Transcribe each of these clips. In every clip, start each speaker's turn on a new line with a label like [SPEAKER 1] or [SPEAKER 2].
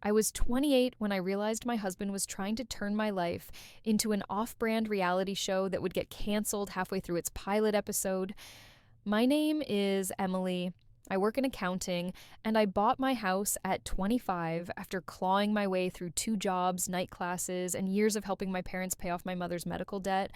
[SPEAKER 1] I was 28 when I realized my husband was trying to turn my life into an off brand reality show that would get canceled halfway through its pilot episode. My name is Emily. I work in accounting, and I bought my house at 25 after clawing my way through 2 jobs, night classes, and years of helping my parents pay off my mother's medical debt.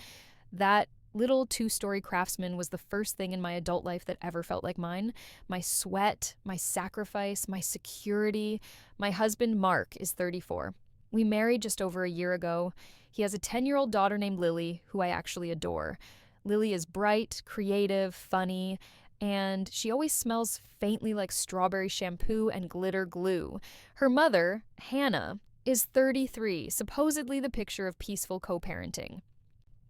[SPEAKER 1] That little 2-story craftsman was the first thing in my adult life that ever felt like mine. My sweat, my sacrifice, my security. My husband, Mark, is 34. We married just over a year ago. He has a 10-year-old daughter named Lily, who I actually adore. Lily is bright, creative, funny, and she always smells faintly like strawberry shampoo and glitter glue. Her mother, Hannah, is 33, supposedly the picture of peaceful co parenting.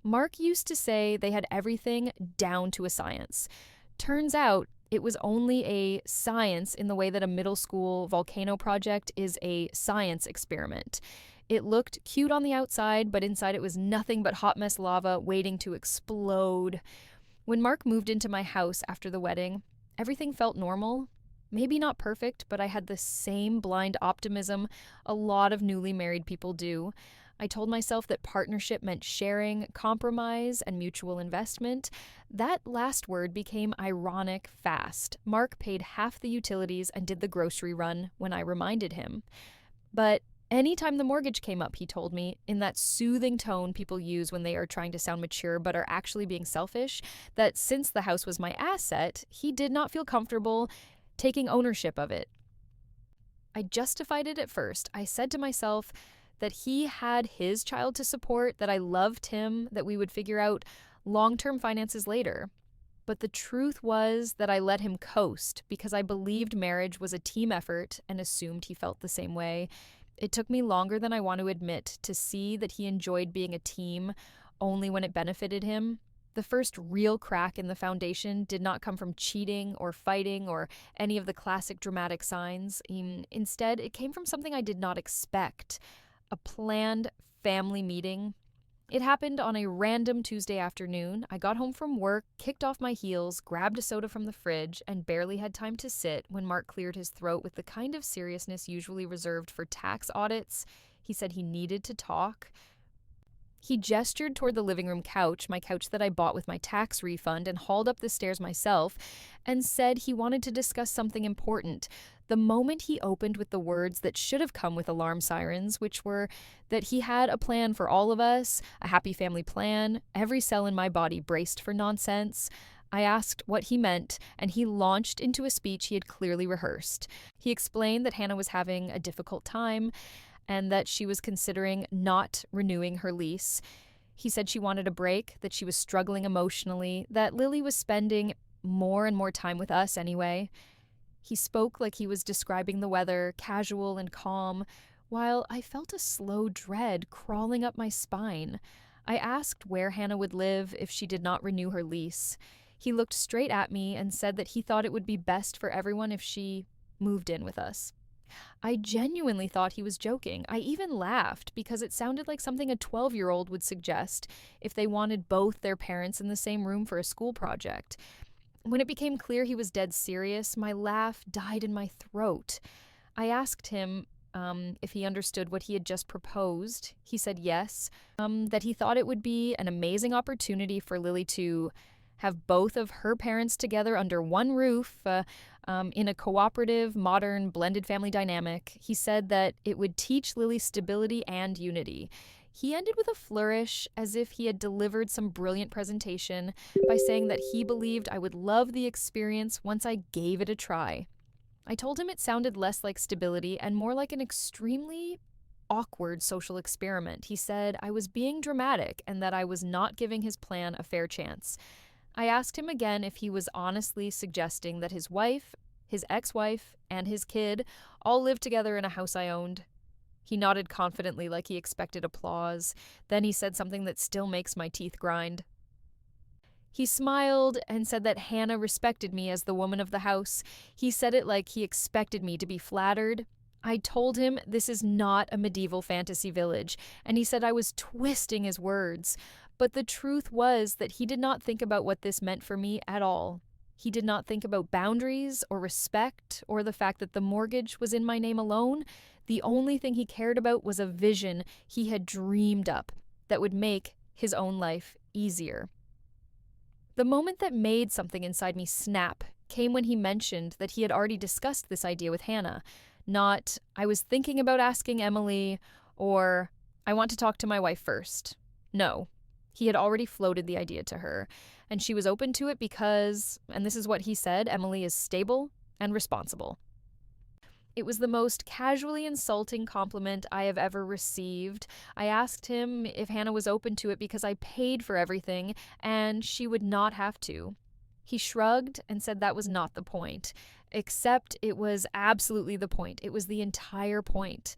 [SPEAKER 1] Mark used to say they had everything down to a science. Turns out it was only a science in the way that a middle school volcano project is a science experiment. It looked cute on the outside, but inside it was nothing but hot mess lava waiting to explode. When Mark moved into my house after the wedding, everything felt normal. Maybe not perfect, but I had the same blind optimism a lot of newly married people do. I told myself that partnership meant sharing, compromise, and mutual investment. That last word became ironic fast. Mark paid half the utilities and did the grocery run when I reminded him. But anytime the mortgage came up, he told me, in that soothing tone people use when they are trying to sound mature but are actually being selfish, that since the house was my asset, he did not feel comfortable taking ownership of it. I justified it at first. I said to myself that he had his child to support, that I loved him, that we would figure out long-term finances later. But the truth was that I let him coast because I believed marriage was a team effort and assumed he felt the same way. It took me longer than I want to admit to see that he enjoyed being a team only when it benefited him. The first real crack in the foundation did not come from cheating or fighting or any of the classic dramatic signs. Instead, it came from something I did not expect: a planned family meeting. It happened on a random Tuesday afternoon. I got home from work, kicked off my heels, grabbed a soda from the fridge, and barely had time to sit when Mark cleared his throat with the kind of seriousness usually reserved for tax audits. He said he needed to talk. He gestured toward the living room couch, my couch that I bought with my tax refund, and hauled up the stairs myself, and said he wanted to discuss something important. The moment he opened with the words that should have come with alarm sirens, which were that he had a plan for all of us, a happy family plan, every cell in my body braced for nonsense. I asked what he meant, and he launched into a speech he had clearly rehearsed. He explained that Hannah was having a difficult time and that she was considering not renewing her lease. He said she wanted a break, that she was struggling emotionally, that Lily was spending more and more time with us anyway. He spoke like he was describing the weather, casual and calm, while I felt a slow dread crawling up my spine. I asked where Hannah would live if she did not renew her lease. He looked straight at me and said that he thought it would be best for everyone if she moved in with us. I genuinely thought he was joking. I even laughed because it sounded like something a 12-year-old would suggest if they wanted both their parents in the same room for a school project. When it became clear he was dead serious, my laugh died in my throat. I asked him if he understood what he had just proposed. He said yes, that he thought it would be an amazing opportunity for Lily to have both of her parents together under one roof in a cooperative, modern, blended family dynamic. He said that it would teach Lily stability and unity. He ended with a flourish, as if he had delivered some brilliant presentation, by saying that he believed I would love the experience once I gave it a try. I told him it sounded less like stability and more like an extremely awkward social experiment. He said I was being dramatic and that I was not giving his plan a fair chance. I asked him again if he was honestly suggesting that his wife, his ex-wife, and his kid all lived together in a house I owned. He nodded confidently like he expected applause. Then he said something that still makes my teeth grind. He smiled and said that Hannah respected me as the woman of the house. He said it like he expected me to be flattered. I told him this is not a medieval fantasy village, and he said I was twisting his words. But the truth was that he did not think about what this meant for me at all. He did not think about boundaries or respect or the fact that the mortgage was in my name alone. The only thing he cared about was a vision he had dreamed up that would make his own life easier. The moment that made something inside me snap came when he mentioned that he had already discussed this idea with Hannah. Not, I was thinking about asking Emily, or I want to talk to my wife first. No, he had already floated the idea to her, and she was open to it because, and this is what he said, Emily is stable and responsible. It was the most casually insulting compliment I have ever received. I asked him if Hannah was open to it because I paid for everything, and she would not have to. He shrugged and said that was not the point, except it was absolutely the point. It was the entire point.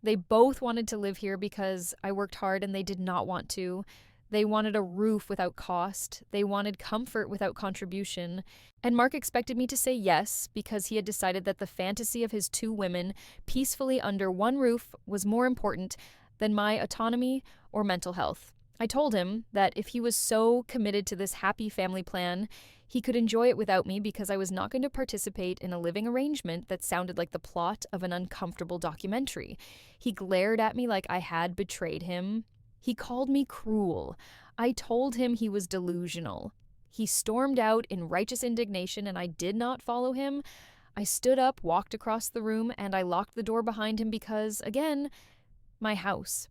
[SPEAKER 1] They both wanted to live here because I worked hard and they did not want to. They wanted a roof without cost. They wanted comfort without contribution. And Mark expected me to say yes because he had decided that the fantasy of his two women peacefully under one roof was more important than my autonomy or mental health. I told him that if he was so committed to this happy family plan, he could enjoy it without me because I was not going to participate in a living arrangement that sounded like the plot of an uncomfortable documentary. He glared at me like I had betrayed him. He called me cruel. I told him he was delusional. He stormed out in righteous indignation, and I did not follow him. I stood up, walked across the room, and I locked the door behind him because, again, my house.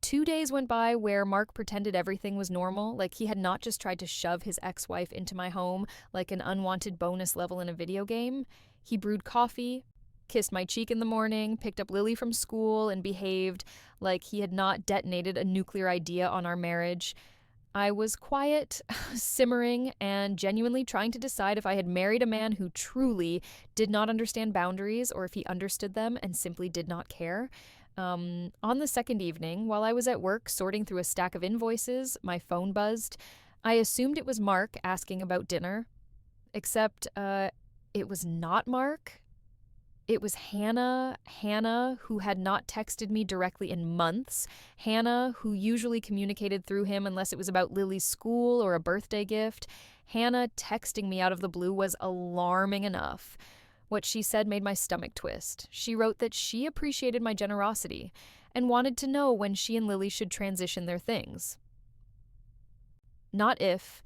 [SPEAKER 1] 2 days went by where Mark pretended everything was normal, like he had not just tried to shove his ex-wife into my home like an unwanted bonus level in a video game. He brewed coffee, kissed my cheek in the morning, picked up Lily from school, and behaved like he had not detonated a nuclear idea on our marriage. I was quiet, simmering, and genuinely trying to decide if I had married a man who truly did not understand boundaries or if he understood them and simply did not care. On the second evening, while I was at work sorting through a stack of invoices, my phone buzzed. I assumed it was Mark asking about dinner, except it was not Mark. It was Hannah, who had not texted me directly in months. Hannah, who usually communicated through him unless it was about Lily's school or a birthday gift. Hannah texting me out of the blue was alarming enough. What she said made my stomach twist. She wrote that she appreciated my generosity and wanted to know when she and Lily should transition their things. Not if.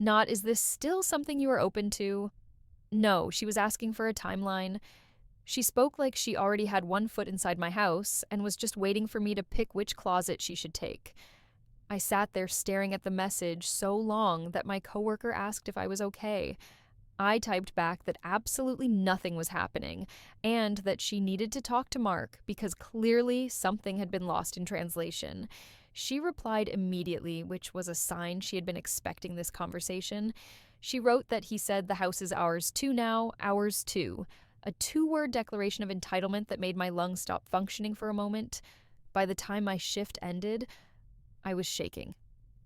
[SPEAKER 1] Not, is this still something you are open to? No, she was asking for a timeline. She spoke like she already had one foot inside my house and was just waiting for me to pick which closet she should take. I sat there staring at the message so long that my coworker asked if I was okay. I typed back that absolutely nothing was happening and that she needed to talk to Mark because clearly something had been lost in translation. She replied immediately, which was a sign she had been expecting this conversation. She wrote that he said the house is ours too now, ours too. A 2-word declaration of entitlement that made my lungs stop functioning for a moment. By the time my shift ended, I was shaking.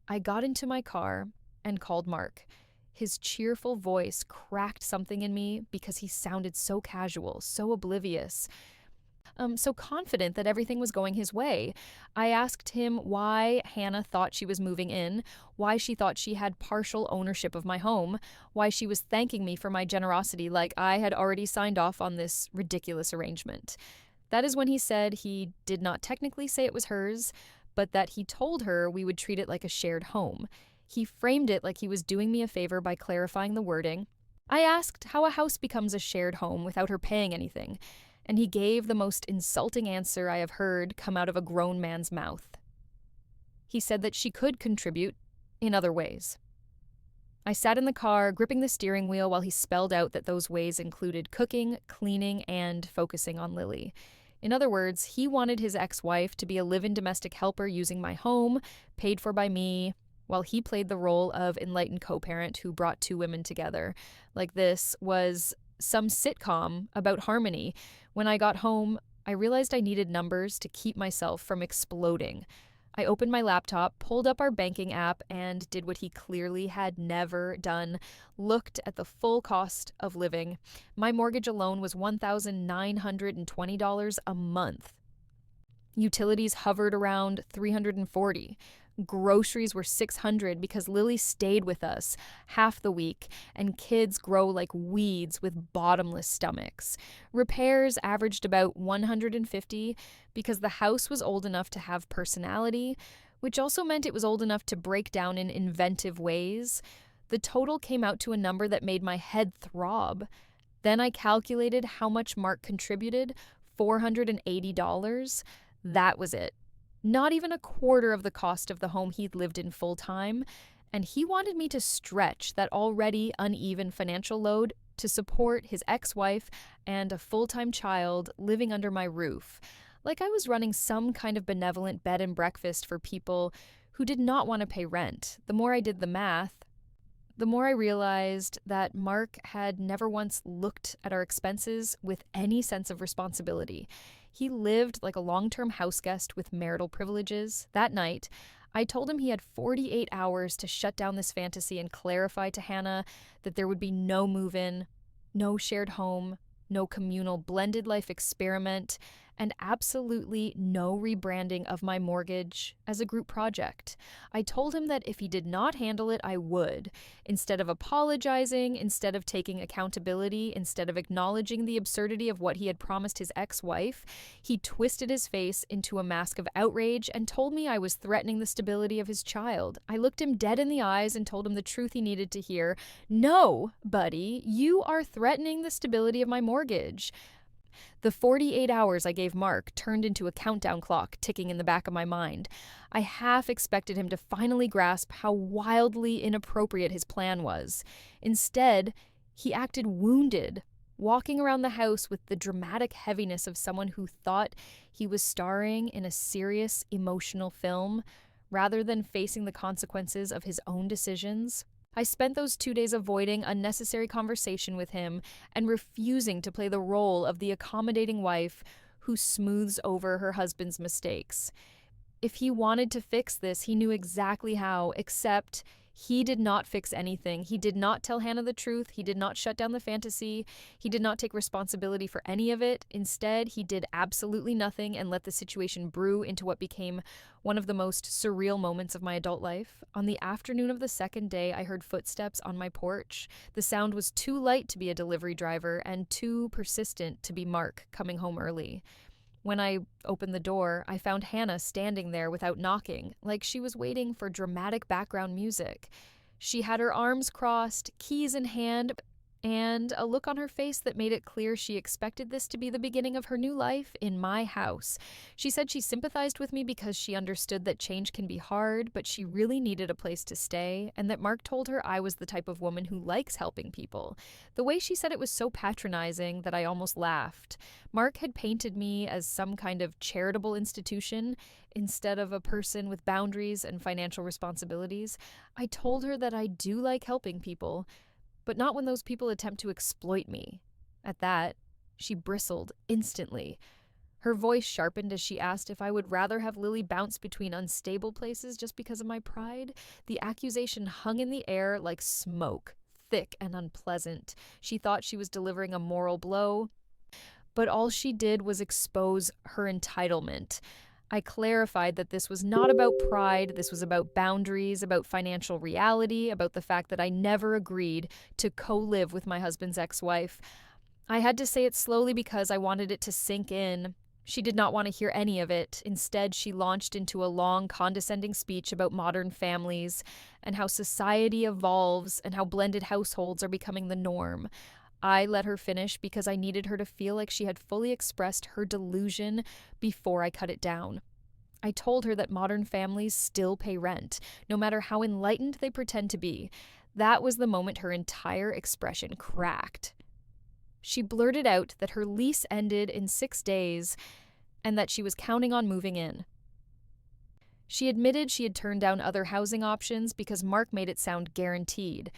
[SPEAKER 1] I got into my car and called Mark. His cheerful voice cracked something in me because he sounded so casual, so oblivious, so confident that everything was going his way. I asked him why Hannah thought she was moving in, why she thought she had partial ownership of my home, why she was thanking me for my generosity like I had already signed off on this ridiculous arrangement. That is when he said he did not technically say it was hers, but that he told her we would treat it like a shared home. He framed it like he was doing me a favor by clarifying the wording. I asked how a house becomes a shared home without her paying anything, and he gave the most insulting answer I have heard come out of a grown man's mouth. He said that she could contribute in other ways. I sat in the car, gripping the steering wheel while he spelled out that those ways included cooking, cleaning, and focusing on Lily. In other words, he wanted his ex-wife to be a live-in domestic helper using my home, paid for by me, while he played the role of enlightened co-parent who brought two women together. Like this was some sitcom about harmony. When I got home, I realized I needed numbers to keep myself from exploding. I opened my laptop, pulled up our banking app, and did what he clearly had never done, looked at the full cost of living. My mortgage alone was $1,920 a month. Utilities hovered around $340. Groceries were $600 because Lily stayed with us half the week, and kids grow like weeds with bottomless stomachs. Repairs averaged about $150 because the house was old enough to have personality, which also meant it was old enough to break down in inventive ways. The total came out to a number that made my head throb. Then I calculated how much Mark contributed, $480. That was it. Not even a quarter of the cost of the home he'd lived in full time, and he wanted me to stretch that already uneven financial load to support his ex-wife and a full-time child living under my roof, like I was running some kind of benevolent bed and breakfast for people who did not want to pay rent. The more I did the math, the more I realized that Mark had never once looked at our expenses with any sense of responsibility. He lived like a long-term house guest with marital privileges. That night, I told him he had 48 hours to shut down this fantasy and clarify to Hannah that there would be no move-in, no shared home, no communal blended life experiment, and absolutely no rebranding of my mortgage as a group project. I told him that if he did not handle it, I would. Instead of apologizing, instead of taking accountability, instead of acknowledging the absurdity of what he had promised his ex-wife, he twisted his face into a mask of outrage and told me I was threatening the stability of his child. I looked him dead in the eyes and told him the truth he needed to hear. No, buddy, you are threatening the stability of my mortgage. The 48 hours I gave Mark turned into a countdown clock ticking in the back of my mind. I half expected him to finally grasp how wildly inappropriate his plan was. Instead, he acted wounded, walking around the house with the dramatic heaviness of someone who thought he was starring in a serious, emotional film, rather than facing the consequences of his own decisions. I spent those 2 days avoiding unnecessary conversation with him and refusing to play the role of the accommodating wife who smooths over her husband's mistakes. If he wanted to fix this, he knew exactly how, except he did not fix anything. He did not tell Hannah the truth. He did not shut down the fantasy. He did not take responsibility for any of it. Instead, he did absolutely nothing and let the situation brew into what became one of the most surreal moments of my adult life. On the afternoon of the second day, I heard footsteps on my porch. The sound was too light to be a delivery driver and too persistent to be Mark coming home early. When I opened the door, I found Hannah standing there without knocking, like she was waiting for dramatic background music. She had her arms crossed, keys in hand, and a look on her face that made it clear she expected this to be the beginning of her new life in my house. She said she sympathized with me because she understood that change can be hard, but she really needed a place to stay, and that Mark told her I was the type of woman who likes helping people. The way she said it was so patronizing that I almost laughed. Mark had painted me as some kind of charitable institution instead of a person with boundaries and financial responsibilities. I told her that I do like helping people, but not when those people attempt to exploit me. At that, she bristled instantly. Her voice sharpened as she asked if I would rather have Lily bounce between unstable places just because of my pride. The accusation hung in the air like smoke, thick and unpleasant. She thought she was delivering a moral blow, but all she did was expose her entitlement. I clarified that this was not about pride, this was about boundaries, about financial reality, about the fact that I never agreed to co-live with my husband's ex-wife. I had to say it slowly because I wanted it to sink in. She did not want to hear any of it. Instead, she launched into a long, condescending speech about modern families and how society evolves and how blended households are becoming the norm. I let her finish because I needed her to feel like she had fully expressed her delusion before I cut it down. I told her that modern families still pay rent, no matter how enlightened they pretend to be. That was the moment her entire expression cracked. She blurted out that her lease ended in 6 days and that she was counting on moving in. She admitted she had turned down other housing options because Mark made it sound guaranteed.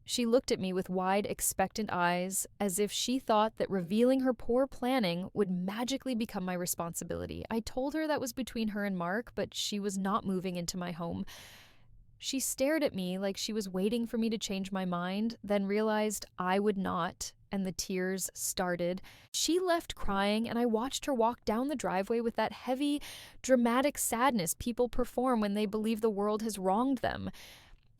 [SPEAKER 1] She looked at me with wide, expectant eyes, as if she thought that revealing her poor planning would magically become my responsibility. I told her that was between her and Mark, but she was not moving into my home. She stared at me like she was waiting for me to change my mind, then realized I would not, and the tears started. She left crying, and I watched her walk down the driveway with that heavy, dramatic sadness people perform when they believe the world has wronged them.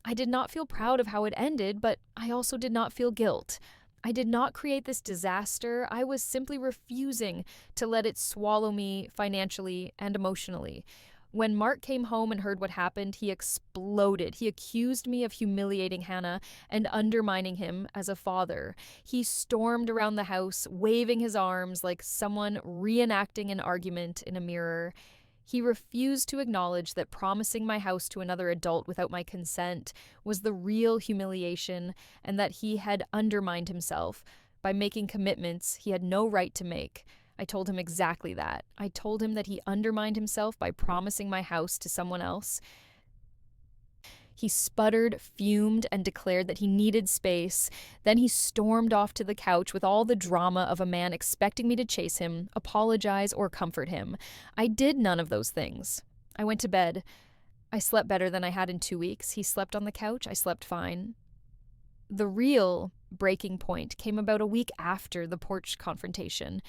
[SPEAKER 1] I did not feel proud of how it ended, but I also did not feel guilt. I did not create this disaster. I was simply refusing to let it swallow me financially and emotionally. When Mark came home and heard what happened, he exploded. He accused me of humiliating Hannah and undermining him as a father. He stormed around the house, waving his arms like someone reenacting an argument in a mirror. He refused to acknowledge that promising my house to another adult without my consent was the real humiliation, and that he had undermined himself by making commitments he had no right to make. I told him exactly that. I told him that he undermined himself by promising my house to someone else. He sputtered, fumed, and declared that he needed space. Then he stormed off to the couch with all the drama of a man expecting me to chase him, apologize, or comfort him. I did none of those things. I went to bed. I slept better than I had in 2 weeks. He slept on the couch. I slept fine. The real breaking point came about a week after the porch confrontation,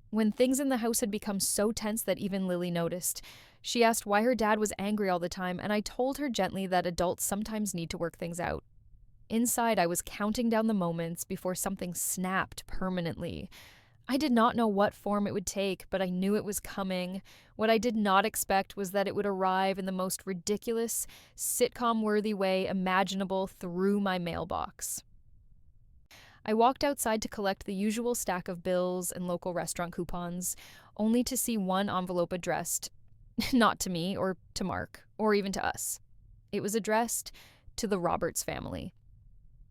[SPEAKER 1] when things in the house had become so tense that even Lily noticed. She asked why her dad was angry all the time, and I told her gently that adults sometimes need to work things out. Inside, I was counting down the moments before something snapped permanently. I did not know what form it would take, but I knew it was coming. What I did not expect was that it would arrive in the most ridiculous, sitcom-worthy way imaginable through my mailbox. I walked outside to collect the usual stack of bills and local restaurant coupons, only to see one envelope addressed, not to me or to Mark, or even to us. It was addressed to the Roberts family.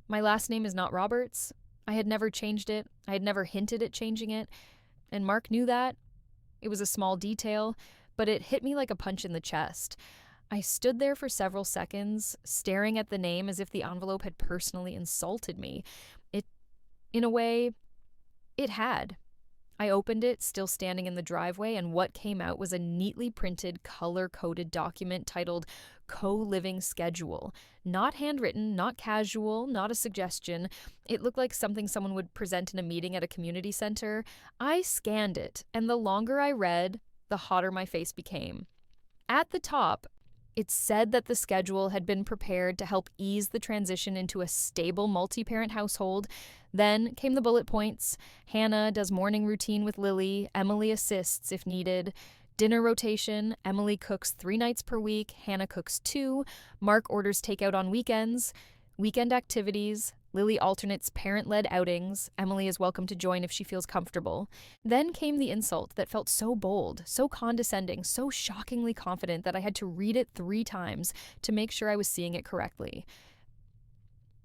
[SPEAKER 1] My last name is not Roberts. I had never changed it. I had never hinted at changing it. And Mark knew that. It was a small detail, but it hit me like a punch in the chest. I stood there for several seconds, staring at the name as if the envelope had personally insulted me. In a way, it had. I opened it, still standing in the driveway, and what came out was a neatly printed, color-coded document titled Co-Living Schedule. Not handwritten, not casual, not a suggestion. It looked like something someone would present in a meeting at a community center. I scanned it, and the longer I read, the hotter my face became. At the top, it said that the schedule had been prepared to help ease the transition into a stable multi-parent household. Then came the bullet points. Hannah does morning routine with Lily. Emily assists if needed. Dinner rotation. Emily cooks 3 nights per week. Hannah cooks 2. Mark orders takeout on weekends. Weekend activities. Lily alternates parent-led outings. Emily is welcome to join if she feels comfortable. Then came the insult that felt so bold, so condescending, so shockingly confident that I had to read it 3 times to make sure I was seeing it correctly.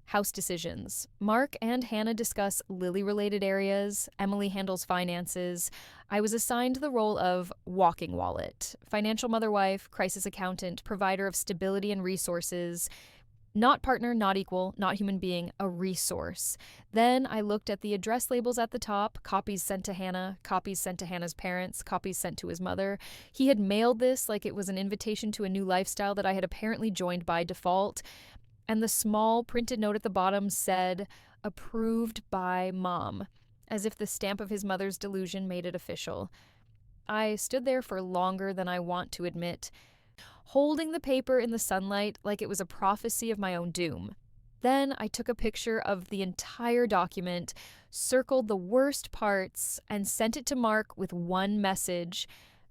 [SPEAKER 1] House decisions. Mark and Hannah discuss Lily-related areas. Emily handles finances. I was assigned the role of walking wallet, financial mother-wife, crisis accountant, provider of stability and resources. Not partner, not equal, not human being, a resource. Then I looked at the address labels at the top, copies sent to Hannah, copies sent to Hannah's parents, copies sent to his mother. He had mailed this like it was an invitation to a new lifestyle that I had apparently joined by default. And the small printed note at the bottom said, "Approved by Mom," as if the stamp of his mother's delusion made it official. I stood there for longer than I want to admit, holding the paper in the sunlight like it was a prophecy of my own doom. Then I took a picture of the entire document, circled the worst parts, and sent it to Mark with one message: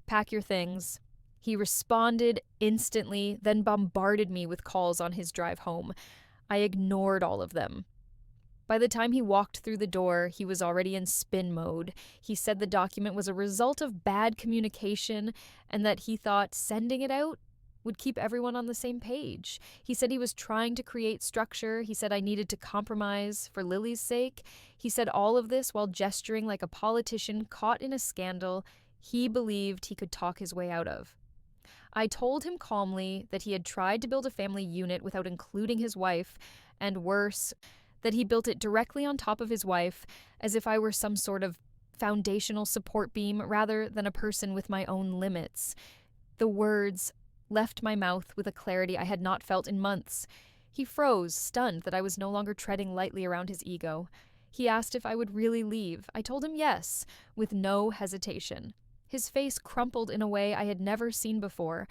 [SPEAKER 1] "Pack your things." He responded instantly, then bombarded me with calls on his drive home. I ignored all of them. By the time he walked through the door, he was already in spin mode. He said the document was a result of bad communication and that he thought sending it out would keep everyone on the same page. He said he was trying to create structure. He said I needed to compromise for Lily's sake. He said all of this while gesturing like a politician caught in a scandal he believed he could talk his way out of. I told him calmly that he had tried to build a family unit without including his wife, and worse, that he built it directly on top of his wife, as if I were some sort of foundational support beam rather than a person with my own limits. The words, left my mouth with a clarity I had not felt in months. He froze, stunned that I was no longer treading lightly around his ego. He asked if I would really leave. I told him yes, with no hesitation. His face crumpled in a way I had never seen before.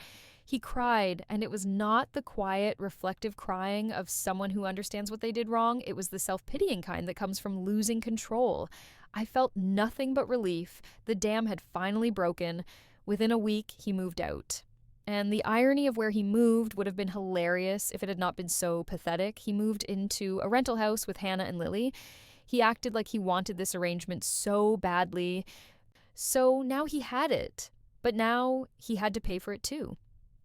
[SPEAKER 1] He cried, and it was not the quiet, reflective crying of someone who understands what they did wrong. It was the self-pitying kind that comes from losing control. I felt nothing but relief. The dam had finally broken. Within a week, he moved out. And the irony of where he moved would have been hilarious if it had not been so pathetic. He moved into a rental house with Hannah and Lily. He acted like he wanted this arrangement so badly. So now he had it. But now he had to pay for it too.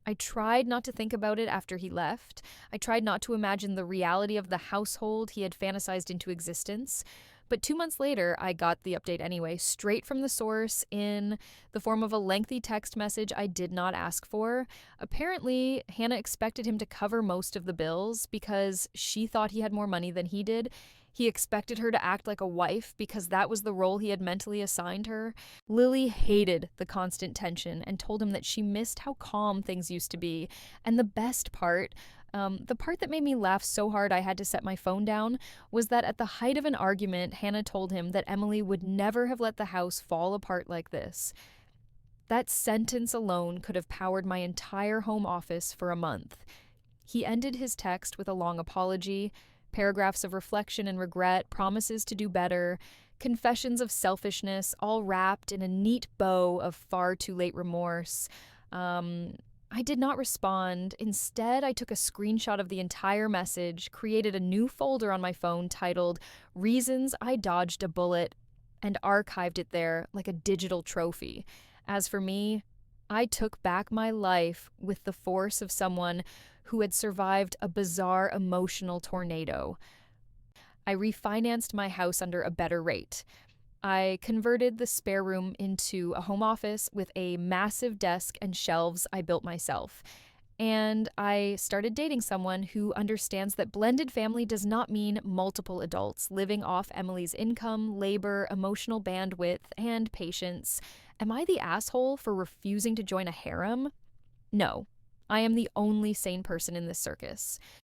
[SPEAKER 1] I tried not to think about it after he left. I tried not to imagine the reality of the household he had fantasized into existence. But 2 months later, I got the update anyway, straight from the source in the form of a lengthy text message I did not ask for. Apparently, Hannah expected him to cover most of the bills because she thought he had more money than he did. He expected her to act like a wife because that was the role he had mentally assigned her. Lily hated the constant tension and told him that she missed how calm things used to be. And the best part, the part that made me laugh so hard I had to set my phone down, was that at the height of an argument, Hannah told him that Emily would never have let the house fall apart like this. That sentence alone could have powered my entire home office for a month. He ended his text with a long apology, paragraphs of reflection and regret, promises to do better, confessions of selfishness, all wrapped in a neat bow of far too late remorse. I did not respond. Instead, I took a screenshot of the entire message, created a new folder on my phone titled Reasons I Dodged a Bullet, and archived it there like a digital trophy. As for me, I took back my life with the force of someone who had survived a bizarre emotional tornado. I refinanced my house under a better rate. I converted the spare room into a home office with a massive desk and shelves I built myself. And I started dating someone who understands that blended family does not mean multiple adults living off Emily's income, labor, emotional bandwidth, and patience. Am I the asshole for refusing to join a harem? No. I am the only sane person in this circus.